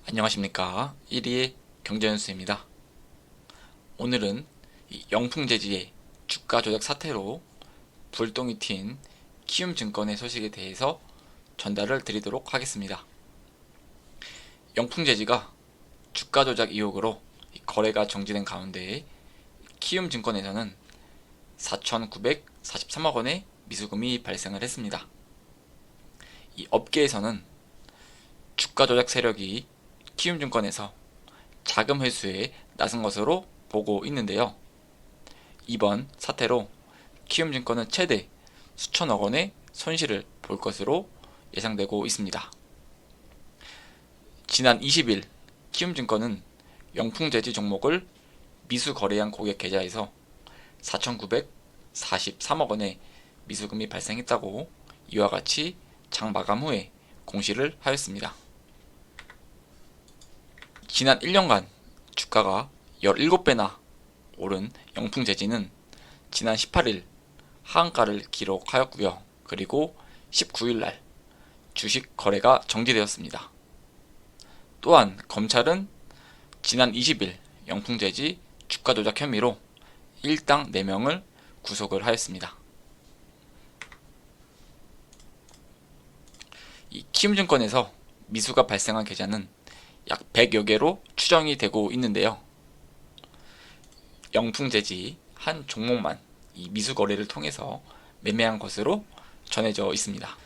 안녕하십니까. 1위의 경제연수입니다. 오늘은 이 영풍재지의 주가 조작 사태로 불똥이 튄 키움증권의 소식에 대해서 전달을 드리도록 하겠습니다. 영풍재지가 주가 조작 의혹으로 거래가 정지된 가운데 키움증권에서는 4,943억 원의 미수금이 발생을 했습니다. 이 업계에서는 주가 조작 세력이 키움증권에서 자금 회수에 나선 것으로 보고 있는데요. 이번 사태로 키움증권은 최대 수천억 원의 손실을 볼 것으로 예상되고 있습니다. 지난 20일 키움증권은 영풍재지 종목을 미수 거래한 고객 계좌에서 4,943억 원의 미수금이 발생했다고 이와 같이 장 마감 후에 공시를 하였습니다. 지난 1년간 주가가 17배나 오른 영풍재지는 지난 18일 하한가를 기록하였고요. 그리고 19일날 주식 거래가 정지되었습니다. 또한 검찰은 지난 20일 영풍재지 주가 조작 혐의로 일당 4명을 구속을 하였습니다. 이 키움증권에서 미수가 발생한 계좌는 약 100여 개로 추정이 되고 있는데요. 영풍재지 한 종목만 이 미수 거래를 통해서 매매한 것으로 전해져 있습니다.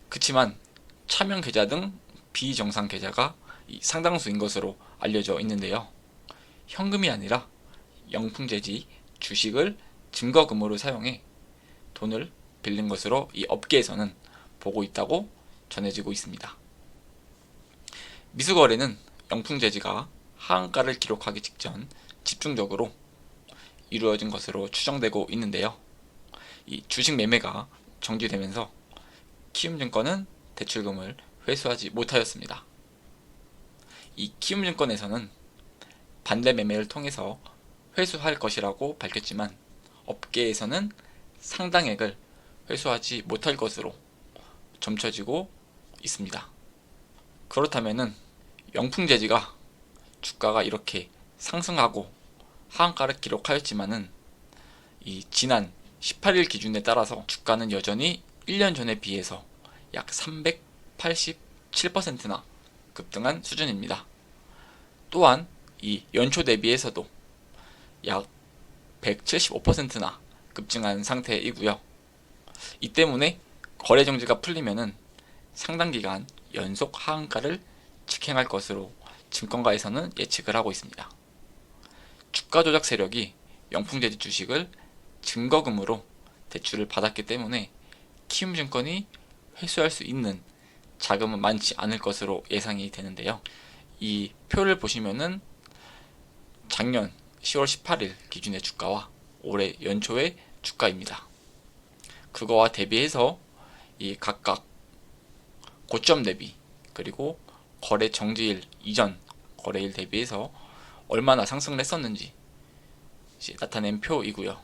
그치만 차명 계좌 등 비정상 계좌가 상당수인 것으로 알려져 있는데요. 현금이 아니라 영풍재지 주식을 증거금으로 사용해 돈을 빌린 것으로 이 업계에서는 보고 있다고 전해지고 있습니다. 미수거래는 영풍재지가 하한가를 기록하기 직전 집중적으로 이루어진 것으로 추정되고 있는데요. 이 주식 매매가 정지되면서 키움증권은 대출금을 회수하지 못하였습니다. 이 키움증권에서는 반대 매매를 통해서 회수할 것이라고 밝혔지만 업계에서는 상당액을 회수하지 못할 것으로 점쳐지고 있습니다. 그렇다면은 영풍재지가 주가가 이렇게 상승하고 하한가를 기록하였지만은 이 지난 18일 기준에 따라서 주가는 여전히 1년 전에 비해서 약 387%나 급등한 수준입니다. 또한 이 연초 대비해서도 약 175%나 급증한 상태이고요. 이 때문에 거래 정지가 풀리면은 상당 기간 연속 하한가를 직행할 것으로 증권가에서는 예측을 하고 있습니다. 주가 조작 세력이 영풍재지 주식을 증거금으로 대출을 받았기 때문에 키움증권이 회수할 수 있는 자금은 많지 않을 것으로 예상이 되는데요. 이 표를 보시면은 작년 10월 18일 기준의 주가와 올해 연초의 주가입니다. 그거와 대비해서 이 각각 고점 대비 그리고 거래 정지일 이전 거래일 대비해서 얼마나 상승을 했었는지 나타낸 표이고요.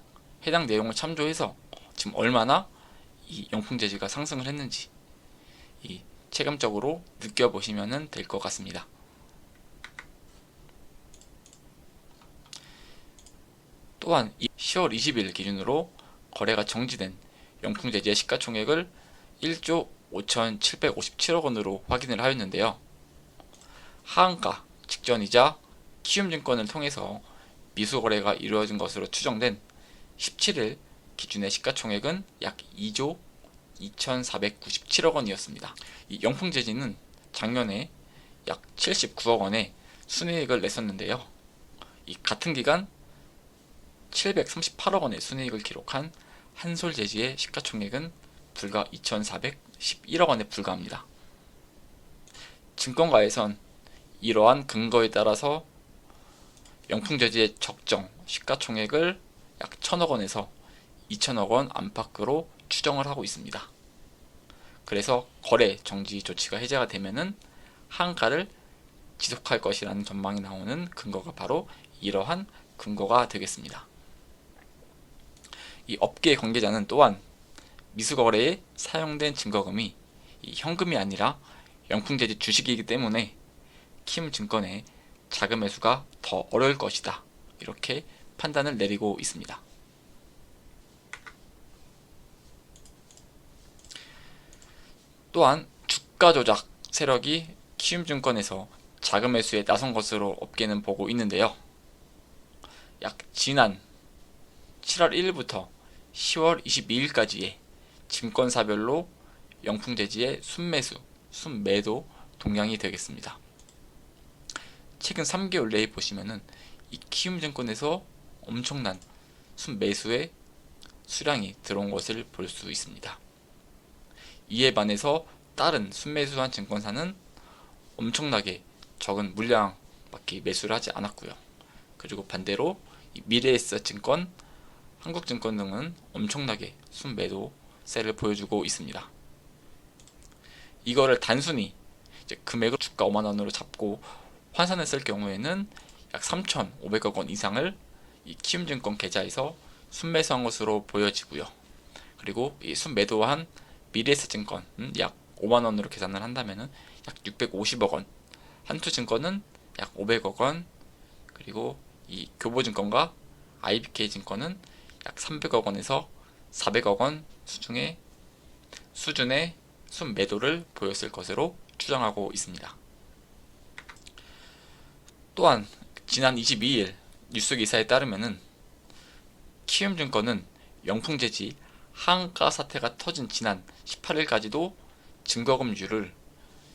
해당 내용을 참조해서 지금 얼마나 이 영풍재지가 상승을 했는지 이 체감적으로 느껴보시면 될 것 같습니다. 또한 10월 20일 기준으로 거래가 정지된 영풍재지의 시가총액을 1조 5,757억 원으로 확인을 하였는데요. 하한가 직전이자 키움증권을 통해서 미수거래가 이루어진 것으로 추정된 17일 기준의 시가총액은 약 2조 2,497억 원이었습니다. 이 영풍재지는 작년에 약 79억 원의 순이익을 냈었는데요. 이 같은 기간 738억 원의 순이익을 기록한 한솔재지의 시가총액은 불과 2,411억 원에 불과합니다. 증권가에선 이러한 근거에 따라서 영풍재지의 적정 시가총액을 약 1,000억 원에서 2,000억 원 안팎으로 추정을 하고 있습니다. 그래서 거래 정지 조치가 해제가 되면은 하한가를 지속할 것이라는 전망이 나오는 근거가 바로 이러한 근거가 되겠습니다. 이 업계 관계자는 또한 미수거래에 사용된 증거금이 현금이 아니라 영풍재지 주식이기 때문에 키움증권의 자금 매수가 더 어려울 것이다. 이렇게 판단을 내리고 있습니다. 또한 주가 조작 세력이 키움증권에서 자금 매수에 나선 것으로 업계는 보고 있는데요. 약 지난 7월 1일부터 10월 22일까지의 증권사별로 영풍재지의 순매수, 순매도 동향이 되겠습니다. 최근 3개월 내에 보시면은 이 키움증권에서 엄청난 순매수의 수량이 들어온 것을 볼 수 있습니다. 이에 반해서 다른 순매수한 증권사는 엄청나게 적은 물량밖에 매수를 하지 않았고요. 그리고 반대로 미래에셋증권, 한국증권 등은 엄청나게 순매도세를 보여주고 있습니다. 이거를 단순히 이제 금액을 주가 5만원으로 잡고 환산했을 경우에는 약 3,500억 원 이상을 이 키움증권 계좌에서 순매수한 것으로 보여지고요. 그리고 이 순매도한 미래에셋증권은 약 5만원으로 계산을 한다면 약 650억 원, 한투증권은 약 500억 원, 그리고 이 교보증권과 IBK증권은 약 300억 원에서 400억 원 수준의 순매도를 보였을 것으로 추정하고 있습니다. 또한 지난 22일 뉴스 기사에 따르면은 키움증권은 영풍재지 하한가 사태가 터진 지난 18일까지도 증거금률을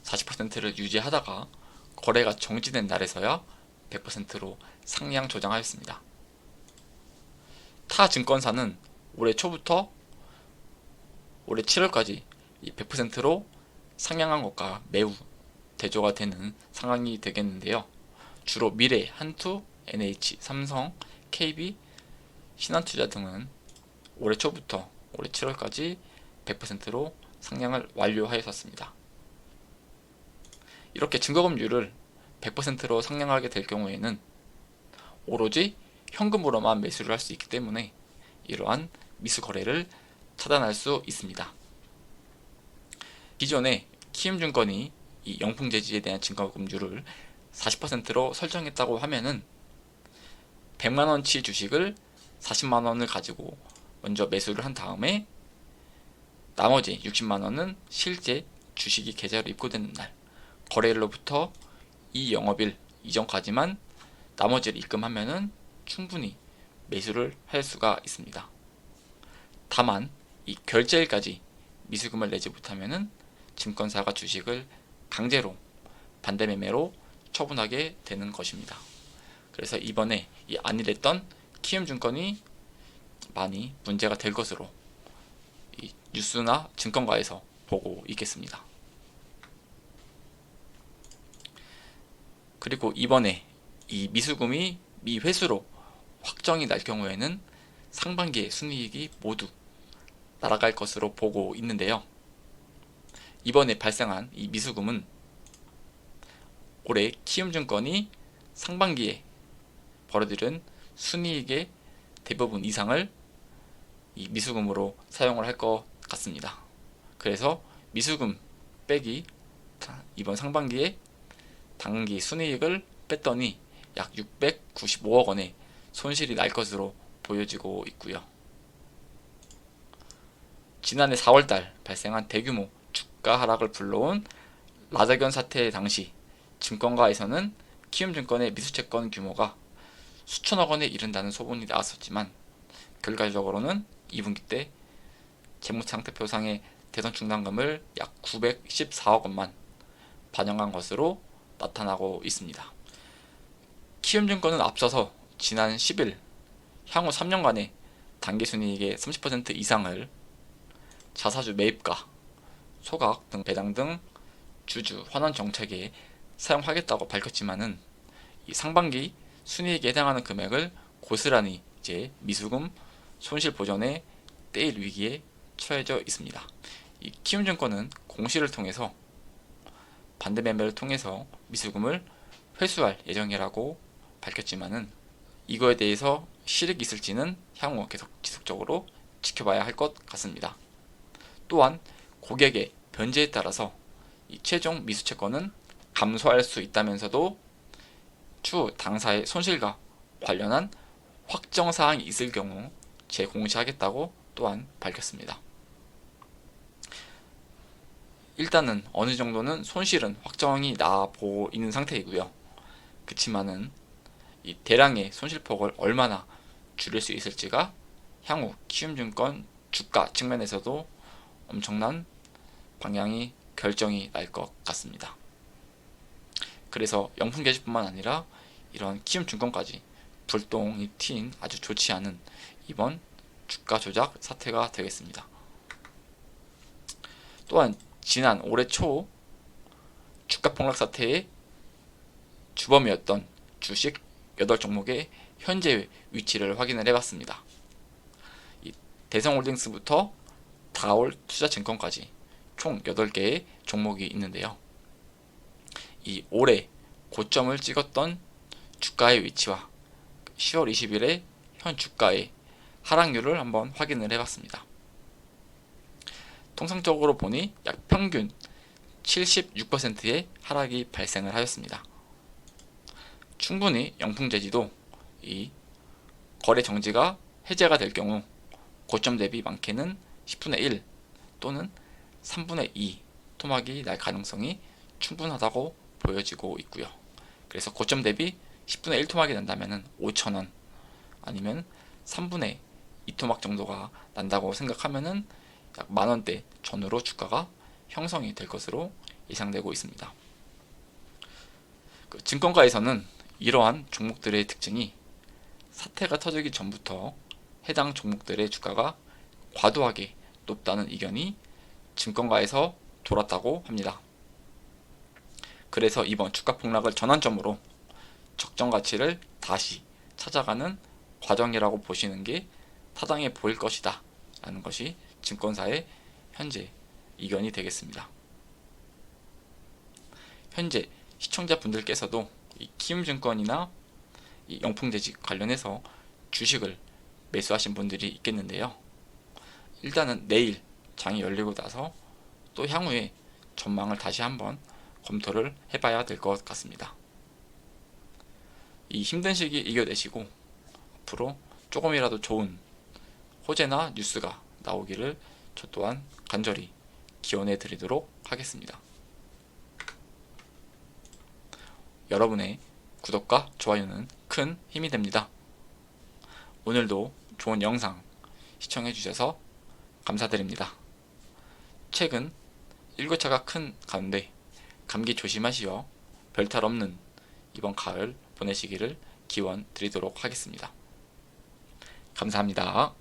40%를 유지하다가 거래가 정지된 날에서야 100%로 상향 조정하였습니다. 타 증권사는 올해 초부터 올해 7월까지 100%로 상향한 것과 매우 대조가 되는 상황이 되겠는데요. 주로 미래, 한투, NH, 삼성, KB, 신한투자 등은 올해 초부터 올해 7월까지 100%로 상향을 완료하였습니다. 이렇게 증거금률을 100%로 상향하게 될 경우에는 오로지 현금으로만 매수를 할 수 있기 때문에 이러한 미수 거래를 차단할 수 있습니다. 기존에 키움증권이 이 영풍재지에 대한 증거금률을 40%로 설정했다고 하면은 100만원치 주식을 40만원을 가지고 먼저 매수를 한 다음에 나머지 60만원은 실제 주식이 계좌로 입고되는 날 거래일로부터 이 영업일 이전까지만 나머지를 입금하면은 충분히 매수를 할 수가 있습니다. 다만 이 결제일까지 미수금을 내지 못하면은 증권사가 주식을 강제로 반대매매로 처분하게 되는 것입니다. 그래서 이번에 이 안일했던 키움증권이 많이 문제가 될 것으로 이 뉴스나 증권가에서 보고 있겠습니다. 그리고 이번에 이 미수금이 미회수로 확정이 날 경우에는 상반기의 순이익이 모두 날아갈 것으로 보고 있는데요. 이번에 발생한 이 미수금은 올해 키움증권이 상반기에 벌어들인 순이익의 대부분 이상을 이 미수금으로 사용을 할 것 같습니다. 그래서 미수금 빼기 이번 상반기에 당기 순이익을 뺐더니 약 695억 원의 손실이 날 것으로 보여지고 있고요. 지난해 4월달 발생한 대규모 주가 하락을 불러온 라자견 사태 당시 증권가에서는 키움증권의 미수채권 규모가 수천억 원에 이른다는 소문이 나왔었지만 결과적으로는 2분기 때 재무상태표상의 대선 충당금을 약 914억 원만 반영한 것으로 나타나고 있습니다. 키움증권은 앞서서 지난 10일 향후 3년간의 당기순이익의 30% 이상을 자사주 매입과 소각 등 배당 등 주주 환원 정책에 사용하겠다고 밝혔지만은 이 상반기 순이익에 해당하는 금액을 고스란히 이제 미수금 손실 보전에 떼일 위기에 처해져 있습니다. 이 키움증권은 공시를 통해서 반대 매매를 통해서 미수금을 회수할 예정이라고 밝혔지만은 이거에 대해서 실익이 있을지는 향후 계속 지속적으로 지켜봐야 할 것 같습니다. 또한 고객의 변제에 따라서 이 최종 미수채권은 감소할 수 있다면서도 추후 당사의 손실과 관련한 확정 사항이 있을 경우 재공시하겠다고 또한 밝혔습니다. 일단은 어느 정도는 손실은 확정이 나 보이는 상태이고요. 그치만은 이 대량의 손실폭을 얼마나 줄일 수 있을지가 향후 키움증권 주가 측면에서도 엄청난 방향이 결정이 날 것 같습니다. 그래서 영풍 게시뿐만 아니라 이런 키움증권까지 불똥이 튄 아주 좋지 않은 이번 주가 조작 사태가 되겠습니다. 또한 지난 올해 초 주가 폭락 사태의 주범이었던 주식 8종목의 현재 위치를 확인을 해봤습니다. 대성홀딩스부터 다올 투자증권까지 총 8개의 종목이 있는데요. 이 올해 고점을 찍었던 주가의 위치와 10월 20일의 현 주가의 하락률을 한번 확인을 해봤습니다. 통상적으로 보니 약 평균 76%의 하락이 발생을 하였습니다. 충분히 영풍재지도 이 거래 정지가 해제가 될 경우 고점 대비 많게는 10분의 1 또는 3분의 2 토막이 날 가능성이 충분하다고 보여지고 있고요. 그래서 고점 대비 10분의 1 토막이 난다면 5,000원 아니면 3분의 2 토막 정도가 난다고 생각하면은 약 만원대 전후로 주가가 형성이 될 것으로 예상되고 있습니다. 증권가에서는 이러한 종목들의 특징이 사태가 터지기 전부터 해당 종목들의 주가가 과도하게 높다는 의견이 증권가에서 돌았다고 합니다. 그래서 이번 주가 폭락을 전환점으로 적정 가치를 다시 찾아가는 과정이라고 보시는 게 타당해 보일 것이다 라는 것이 증권사의 현재 의견이 되겠습니다. 현재 시청자분들께서도 이 키움증권이나 이 영풍재지 관련해서 주식을 매수하신 분들이 있겠는데요. 일단은 내일 장이 열리고 나서 또 향후에 전망을 다시 한번 검토를 해봐야 될 것 같습니다. 이 힘든 시기 이겨내시고 앞으로 조금이라도 좋은 호재나 뉴스가 나오기를 저 또한 간절히 기원해 드리도록 하겠습니다. 여러분의 구독과 좋아요는 큰 힘이 됩니다. 오늘도 좋은 영상 시청해 주셔서 감사드립니다. 최근 일교차가 큰 가운데 감기 조심하시어 별탈 없는 이번 가을 보내시기를 기원 드리도록 하겠습니다. 감사합니다.